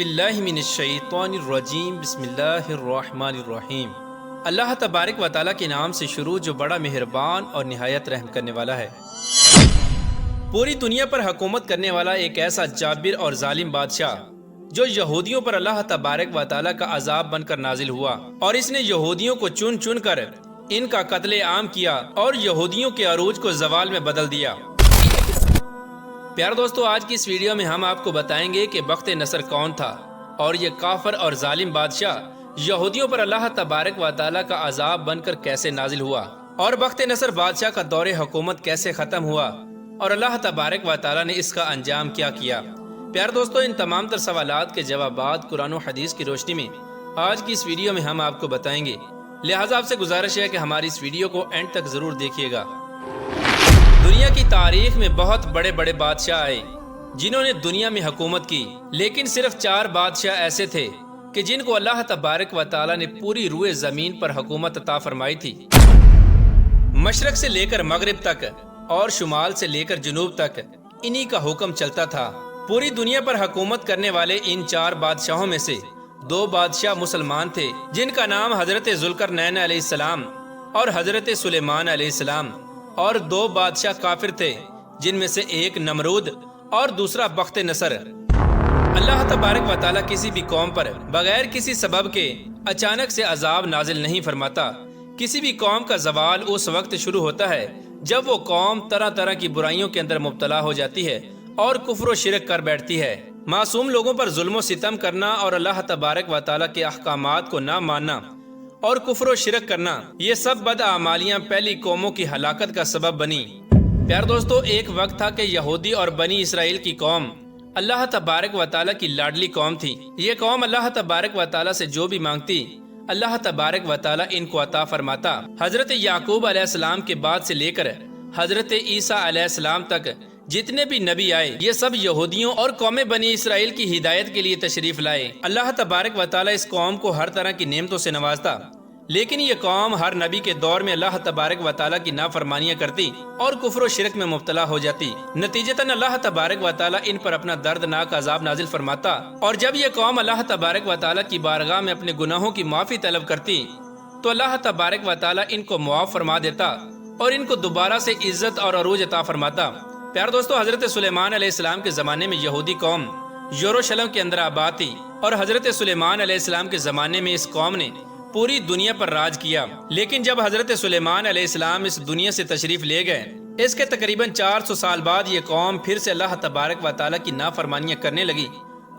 باللہ من الشیطان الرجیم بسم اللہ الرحمن الرحیم۔ اللہ تبارک و تعالیٰ کے نام سے شروع جو بڑا مہربان اور نہایت رحم کرنے والا ہے۔ پوری دنیا پر حکومت کرنے والا ایک ایسا جابر اور ظالم بادشاہ جو یہودیوں پر اللہ تبارک و تعالیٰ کا عذاب بن کر نازل ہوا، اور اس نے یہودیوں کو چن چن کر ان کا قتل عام کیا اور یہودیوں کے عروج کو زوال میں بدل دیا۔ پیارے دوستو، آج کی اس ویڈیو میں ہم آپ کو بتائیں گے کہ بخت نصر کون تھا اور یہ کافر اور ظالم بادشاہ یہودیوں پر اللہ تبارک و تعالیٰ کا عذاب بن کر کیسے نازل ہوا، اور بخت نصر بادشاہ کا دور حکومت کیسے ختم ہوا، اور اللہ تبارک و تعالیٰ نے اس کا انجام کیا کیا۔ پیارے دوستو، ان تمام تر سوالات کے جوابات قرآن و حدیث کی روشنی میں آج کی اس ویڈیو میں ہم آپ کو بتائیں گے، لہٰذا آپ سے گزارش ہے کہ ہماری اس ویڈیو کو اینڈ تک ضرور دیکھیے گا۔ دنیا کی تاریخ میں بہت بڑے بڑے بادشاہ آئے جنہوں نے دنیا میں حکومت کی، لیکن صرف 4 بادشاہ ایسے تھے کہ جن کو اللہ تبارک و تعالیٰ نے پوری روئے زمین پر حکومت عطا فرمائی تھی۔ مشرق سے لے کر مغرب تک اور شمال سے لے کر جنوب تک انہی کا حکم چلتا تھا۔ پوری دنیا پر حکومت کرنے والے ان 4 بادشاہوں میں سے 2 بادشاہ مسلمان تھے جن کا نام حضرت ذوالقرنین علیہ السلام اور حضرت سلیمان علیہ السلام، اور 2 بادشاہ کافر تھے جن میں سے ایک نمرود اور دوسرا بخت نصر۔ اللہ تبارک و تعالیٰ کسی بھی قوم پر بغیر کسی سبب کے اچانک سے عذاب نازل نہیں فرماتا۔ کسی بھی قوم کا زوال اس وقت شروع ہوتا ہے جب وہ قوم طرح طرح کی برائیوں کے اندر مبتلا ہو جاتی ہے اور کفر و شرک کر بیٹھتی ہے۔ معصوم لوگوں پر ظلم و ستم کرنا اور اللہ تبارک و تعالیٰ کے احکامات کو نہ ماننا اور کفر و شرک کرنا، یہ سب بدعمالیاں پہلی قوموں کی ہلاکت کا سبب بنی۔ پیارے دوستو، ایک وقت تھا کہ یہودی اور بنی اسرائیل کی قوم اللہ تبارک و تعالیٰ کی لاڈلی قوم تھی۔ یہ قوم اللہ تبارک و تعالیٰ سے جو بھی مانگتی، اللہ تبارک و تعالیٰ ان کو عطا فرماتا۔ حضرت یعقوب علیہ السلام کے بعد سے لے کر حضرت عیسیٰ علیہ السلام تک جتنے بھی نبی آئے، یہ سب یہودیوں اور قوم بنی اسرائیل کی ہدایت کے لیے تشریف لائے۔ اللہ تبارک و تعالیٰ اس قوم کو ہر طرح کی نعمتوں سے نوازتا، لیکن یہ قوم ہر نبی کے دور میں اللہ تبارک و تعالیٰ کی نافرمانیاں کرتی اور کفر و شرک میں مبتلا ہو جاتی۔ نتیجتاً اللہ تبارک و تعالیٰ ان پر اپنا دردناک عذاب نازل فرماتا، اور جب یہ قوم اللہ تبارک و تعالیٰ کی بارگاہ میں اپنے گناہوں کی معافی طلب کرتی تو اللہ تبارک و تعالیٰ ان کو معاف فرما دیتا اور ان کو دوبارہ سے عزت اور عروج عطا فرماتا۔ پیارے دوستو، حضرت سلیمان علیہ السلام کے زمانے میں یہودی قوم یروشلم کے اندر آباد تھی، اور حضرت سلیمان علیہ السلام کے زمانے میں اس قوم نے پوری دنیا پر راج کیا۔ لیکن جب حضرت سلیمان علیہ السلام اس دنیا سے تشریف لے گئے، اس کے تقریباً 400 سال بعد یہ قوم پھر سے اللہ تبارک و تعالیٰ کی نافرمانیاں کرنے لگی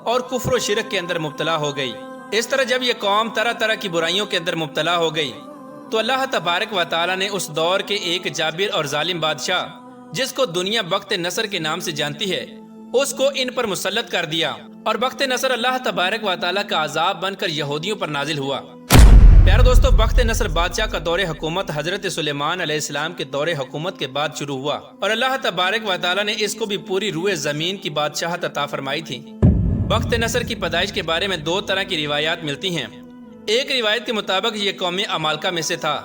اور کفر و شرک کے اندر مبتلا ہو گئی۔ اس طرح جب یہ قوم طرح طرح کی برائیوں کے اندر مبتلا ہو گئی تو اللہ تبارک و تعالیٰ نے اس دور کے ایک جابر اور ظالم بادشاہ جس کو دنیا بخت نصر کے نام سے جانتی ہے، اس کو ان پر مسلط کر دیا، اور بخت نصر اللہ تبارک و تعالیٰ کا عذاب بن کر یہودیوں پر نازل ہوا۔ پیارے دوستو، بخت نصر بادشاہ کا دور حکومت حضرت سلیمان علیہ السلام کے دور حکومت کے بعد شروع ہوا، اور اللہ تبارک و تعالیٰ نے اس کو بھی پوری روئے زمین کی بادشاہت عطا فرمائی تھی۔ بخت نصر کی پیدائش کے بارے میں 2 طرح کی روایات ملتی ہیں۔ ایک روایت کے مطابق یہ قوم عمالقہ میں سے تھا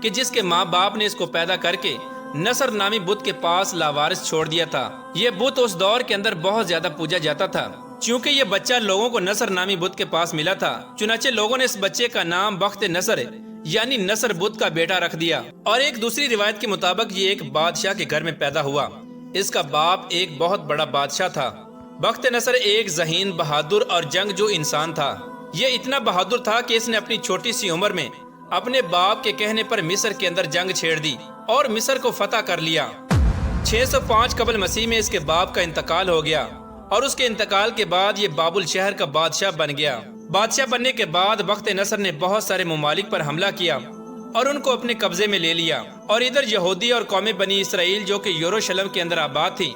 کہ جس کے ماں باپ نے اس کو پیدا کر کے نصر نامی بت کے پاس لاوارث چھوڑ دیا تھا۔ یہ بت اس دور کے اندر بہت زیادہ پوجا جاتا تھا، چونکہ یہ بچہ لوگوں کو نصر نامی بت کے پاس ملا تھا، چنانچہ لوگوں نے اس بچے کا نام بخت نصر یعنی نصر بت کا بیٹا رکھ دیا۔ اور ایک دوسری روایت کے مطابق یہ ایک بادشاہ کے گھر میں پیدا ہوا۔ اس کا باپ ایک بہت بڑا بادشاہ تھا۔ بخت نصر ایک ذہین، بہادر اور جنگجو انسان تھا۔ یہ اتنا بہادر تھا کہ اس نے اپنی چھوٹی سی عمر میں اپنے باپ کے کہنے پر مصر کے اندر جنگ چھیڑ دی اور مصر کو فتح کر لیا۔ 605 قبل مسیح میں اس کے باپ کا انتقال ہو گیا، اور اس کے انتقال کے بعد یہ بابل شہر کا بادشاہ بن گیا۔ بادشاہ بننے کے بعد بخت نصر نے بہت سارے ممالک پر حملہ کیا اور ان کو اپنے قبضے میں لے لیا، اور ادھر یہودی اور قوم بنی اسرائیل جو کہ یروشلم کے اندر آباد تھی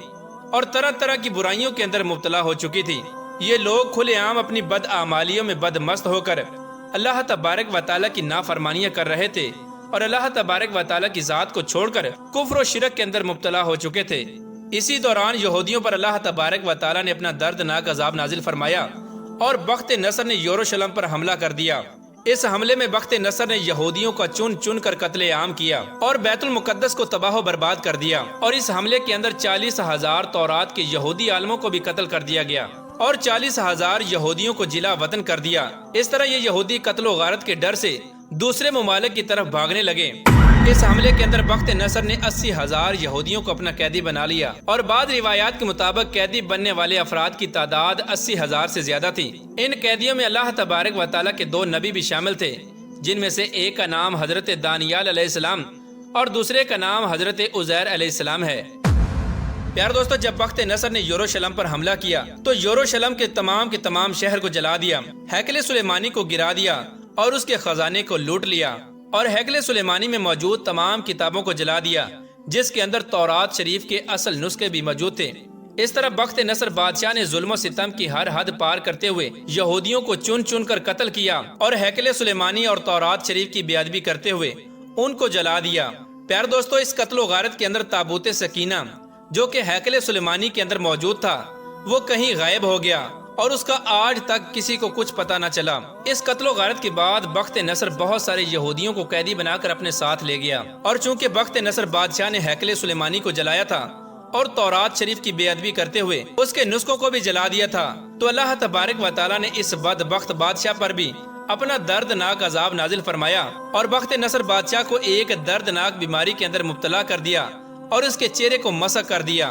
اور طرح طرح کی برائیوں کے اندر مبتلا ہو چکی تھی، یہ لوگ کھلے عام اپنی بدعمالیوں میں بدمست ہو کر اللہ تبارک و تعالیٰ کی نافرمانیاں کر رہے تھے، اور اللہ تبارک و تعالیٰ کی ذات کو چھوڑ کر کفر و شرک کے اندر مبتلا ہو چکے تھے۔ اسی دوران یہودیوں پر اللہ تبارک و تعالیٰ نے اپنا دردناک عذاب نازل فرمایا، اور بخت نصر نے یروشلم پر حملہ کر دیا۔ اس حملے میں بخت نصر نے یہودیوں کا چن چن کر قتل عام کیا اور بیت المقدس کو تباہ و برباد کر دیا، اور اس حملے کے اندر 40,000 تورات کے یہودی عالموں کو بھی قتل کر دیا گیا۔ اور 40,000 یہودیوں کو جلا وطن کر دیا۔ اس طرح یہ یہودی قتل و غارت کے ڈر سے دوسرے ممالک کی طرف بھاگنے لگے۔ اس حملے کے اندر بخت نصر نے 80,000 یہودیوں کو اپنا قیدی بنا لیا، اور بعض روایات کے مطابق قیدی بننے والے افراد کی تعداد 80,000 سے زیادہ تھی۔ ان قیدیوں میں اللہ تبارک و تعالیٰ کے 2 نبی بھی شامل تھے، جن میں سے ایک کا نام حضرت دانیال علیہ السلام اور دوسرے کا نام حضرت عزیر علیہ السلام ہے۔ پیار دوستو، جب بخت نصر نے یروشلم پر حملہ کیا تو یروشلم کے تمام شہر کو جلا دیا، ہیکل سلیمانی کو گرا دیا اور اس کے خزانے کو لوٹ لیا، اور ہیکل سلیمانی میں موجود تمام کتابوں کو جلا دیا جس کے اندر تورات شریف کے اصل نسخے بھی موجود تھے۔ اس طرح بخت نصر بادشاہ نے ظلم و ستم کی ہر حد پار کرتے ہوئے یہودیوں کو چن چن کر قتل کیا، اور ہیکل سلیمانی اور تورات شریف کی بے ادبی کرتے ہوئے ان کو جلا دیا۔ پیار دوستو، اس قتل و غارت کے اندر تابوت سکینہ جو کہ ہیکل سلیمانی کے اندر موجود تھا وہ کہیں غائب ہو گیا، اور اس کا آج تک کسی کو کچھ پتہ نہ چلا۔ اس قتل و غارت کے بعد بخت نصر بہت سارے یہودیوں کو قیدی بنا کر اپنے ساتھ لے گیا، اور چونکہ بخت نصر بادشاہ نے ہیکل سلیمانی کو جلایا تھا اور تورات شریف کی بے ادبی کرتے ہوئے اس کے نسخوں کو بھی جلا دیا تھا، تو اللہ تبارک و تعالیٰ نے اس بدبخت بادشاہ پر بھی اپنا دردناک عذاب نازل فرمایا، اور بخت نصر بادشاہ کو ایک دردناک بیماری کے اندر مبتلا کر دیا اور اس کے چہرے کو مسخ کر دیا۔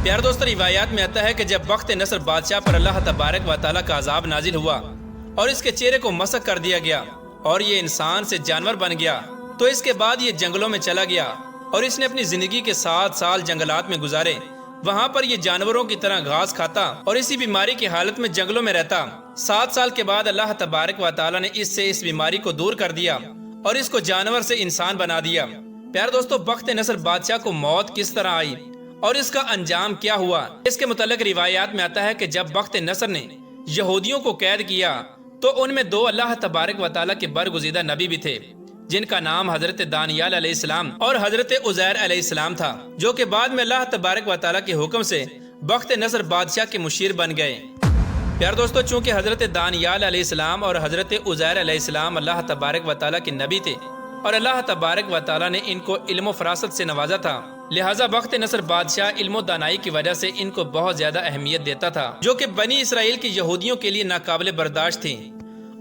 پیار دوستو، روایات میں آتا ہے کہ جب بخت نصر بادشاہ پر اللہ تبارک و تعالیٰ کا عذاب نازل ہوا اور اس کے چہرے کو مسخ کر دیا گیا اور یہ انسان سے جانور بن گیا، تو اس کے بعد یہ جنگلوں میں چلا گیا اور اس نے اپنی زندگی کے 7 سال جنگلات میں گزارے۔ وہاں پر یہ جانوروں کی طرح گھاس کھاتا اور اسی بیماری کی حالت میں جنگلوں میں رہتا۔ 7 سال کے بعد اللہ تبارک و تعالیٰ نے اس سے اس بیماری کو دور کر دیا اور اس کو جانور سے انسان بنا دیا۔ پیار دوستو، بخت نصر بادشاہ کو موت کس طرح آئی اور اس کا انجام کیا ہوا، اس کے متعلق روایات میں آتا ہے کہ جب بخت نصر نے یہودیوں کو قید کیا تو ان میں 2 اللہ تبارک و تعالیٰ کے برگزیدہ نبی بھی تھے، جن کا نام حضرت دانیال علیہ السلام اور حضرت عزیر علیہ السلام تھا، جو کہ بعد میں اللہ تبارک و تعالیٰ کے حکم سے بخت نصر بادشاہ کے مشیر بن گئے۔ پیار دوستو، چونکہ حضرت دانیال علیہ السلام اور حضرت عزیر علیہ السلام اللہ تبارک و تعالیٰ کے نبی تھے اور اللہ تبارک و تعالیٰ نے ان کو علم و فراست سے نوازا تھا، لہٰذا بخت نصر بادشاہ علم و دانائی کی وجہ سے ان کو بہت زیادہ اہمیت دیتا تھا، جو کہ بنی اسرائیل کی یہودیوں کے لیے ناقابل برداشت تھی،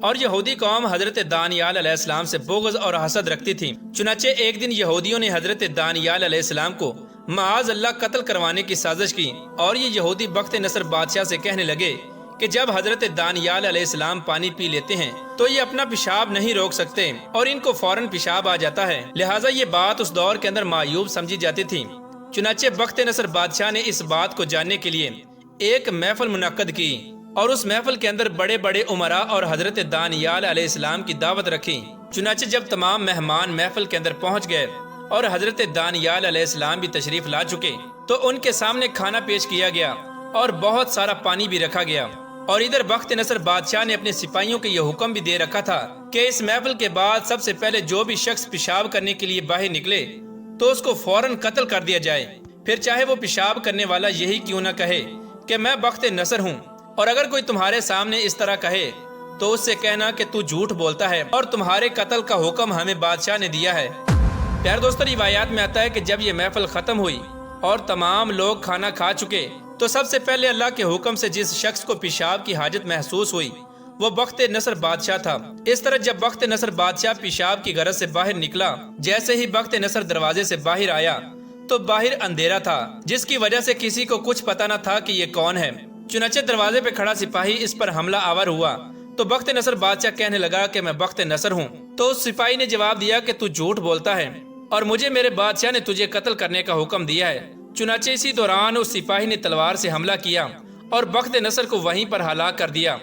اور یہودی قوم حضرت دانیال علیہ السلام سے بغض اور حسد رکھتی تھی۔ چنانچہ ایک دن یہودیوں نے حضرت دانیال علیہ السلام کو معاذ اللہ قتل کروانے کی سازش کی، اور یہ یہودی بخت نصر بادشاہ سے کہنے لگے کہ جب حضرت دانیال علیہ السلام پانی پی لیتے ہیں تو یہ اپنا پیشاب نہیں روک سکتے اور ان کو فوراً پیشاب آ جاتا ہے، لہٰذا یہ بات اس دور کے اندر معیوب سمجھی جاتی تھی۔ چنانچہ بخت نصر بادشاہ نے اس بات کو جاننے کے لیے ایک محفل منعقد کی، اور اس محفل کے اندر بڑے بڑے امراء اور حضرت دانیال علیہ السلام کی دعوت رکھی۔ چنانچہ جب تمام مہمان محفل کے اندر پہنچ گئے اور حضرت دانیال علیہ السلام بھی تشریف لا چکے تو ان کے سامنے کھانا پیش کیا گیا اور بہت سارا پانی بھی رکھا گیا، اور ادھر بخت نصر بادشاہ نے اپنے سپاہیوں کو یہ حکم بھی دے رکھا تھا کہ اس محفل کے بعد سب سے پہلے جو بھی شخص پیشاب کرنے کے لیے باہر نکلے تو اس کو فوراً قتل کر دیا جائے، پھر چاہے وہ پیشاب کرنے والا یہی کیوں نہ کہے کہ میں بخت نصر ہوں، اور اگر کوئی تمہارے سامنے اس طرح کہے تو اس سے کہنا کہ تو جھوٹ بولتا ہے اور تمہارے قتل کا حکم ہمیں بادشاہ نے دیا ہے۔ پیار دوستو، روایات میں آتا ہے کہ جب یہ محفل ختم ہوئی اور تمام لوگ کھانا کھا چکے تو سب سے پہلے اللہ کے حکم سے جس شخص کو پیشاب کی حاجت محسوس ہوئی وہ بخت نصر بادشاہ تھا۔ اس طرح جب بخت نصر بادشاہ پیشاب کی غرض سے باہر نکلا، جیسے ہی بخت نصر دروازے سے باہر آیا تو باہر اندھیرا تھا، جس کی وجہ سے کسی کو کچھ پتہ نہ تھا کہ یہ کون ہے۔ چنانچہ دروازے پہ کھڑا سپاہی اس پر حملہ آور ہوا تو بخت نصر بادشاہ کہنے لگا کہ میں بخت نصر ہوں، تو اس سپاہی نے جواب دیا کہ تو جھوٹ بولتا ہے اور مجھے میرے بادشاہ نے تجھے قتل کرنے کا حکم دیا ہے۔ چنانچہ اسی دوران اس سپاہی نے تلوار سے حملہ کیا اور بخت نصر کو وہیں پر ہلاک کر دیا۔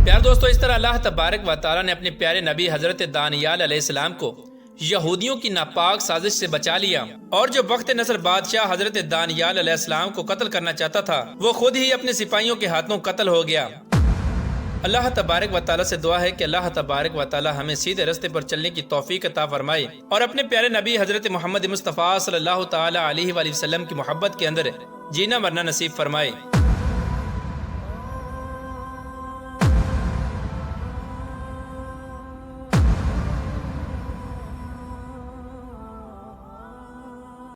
پیار دوستو، اس طرح اللہ تبارک و تعالیٰ نے اپنے پیارے نبی حضرت دانیال علیہ السلام کو یہودیوں کی ناپاک سازش سے بچا لیا، اور جو بخت نصر بادشاہ حضرت دانیال علیہ السلام کو قتل کرنا چاہتا تھا وہ خود ہی اپنے سپاہیوں کے ہاتھوں قتل ہو گیا۔ اللہ تبارک و تعالیٰ سے دعا ہے کہ اللہ تبارک و تعالیٰ ہمیں سیدھے راستے پر چلنے کی توفیق عطا فرمائے اور اپنے پیارے نبی حضرت محمد مصطفیٰ صلی اللہ تعالیٰ علیہ وآلہ وسلم کی محبت کے اندر جینا مرنا نصیب فرمائے۔